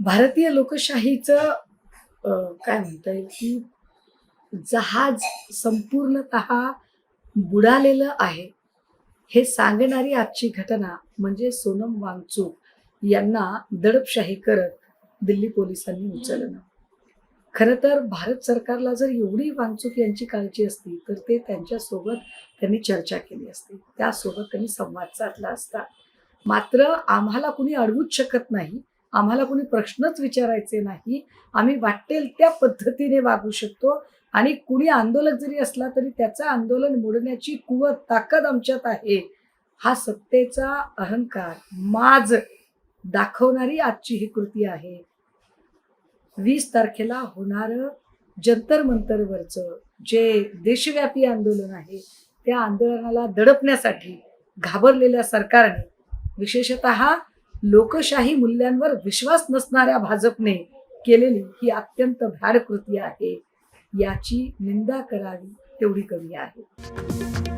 भारतीय लोकशाहीचं काय म्हणता येईल की जहाज संपूर्णतः बुडालेलं आहे हे सांगणारी आजची घटना म्हणजे सोनम वांगचुक यांना दडपशाही करत दिल्ली पोलिसांनी उचललं. खरं तर भारत सरकारला जर एवढी वांगचुक यांची काळजी असती तर ते त्यांच्यासोबत त्यांनी चर्चा केली असती, त्यासोबत त्यांनी संवाद साधला असता. मात्र आम्हाला कुणी अडवूच शकत नाही, आम्हाला कुणी प्रश्नच विचारायचे नाही, आम्ही वाटेल त्या पद्धतीने वागू शकतो आणि कुणी आंदोलक जरी असला तरी त्याचं आंदोलन मोडण्याची कुवत ताकद आमच्यात आहे, हा सत्तेचा अहंकार माज दाखवणारी आजची ही कृती आहे. 20 तारखेला होणारं जंतर मंतरवरचं जे देशव्यापी आंदोलन आहे त्या आंदोलनाला दडपण्यासाठी घाबरलेल्या सरकारने, विशेषतः लोकशाही मूल्यांवर विश्वास नसणाऱ्या भाजपने केलेली ही अत्यंत भ्याड कृती आहे. याची निंदा करावी तेवढी कमी आहे.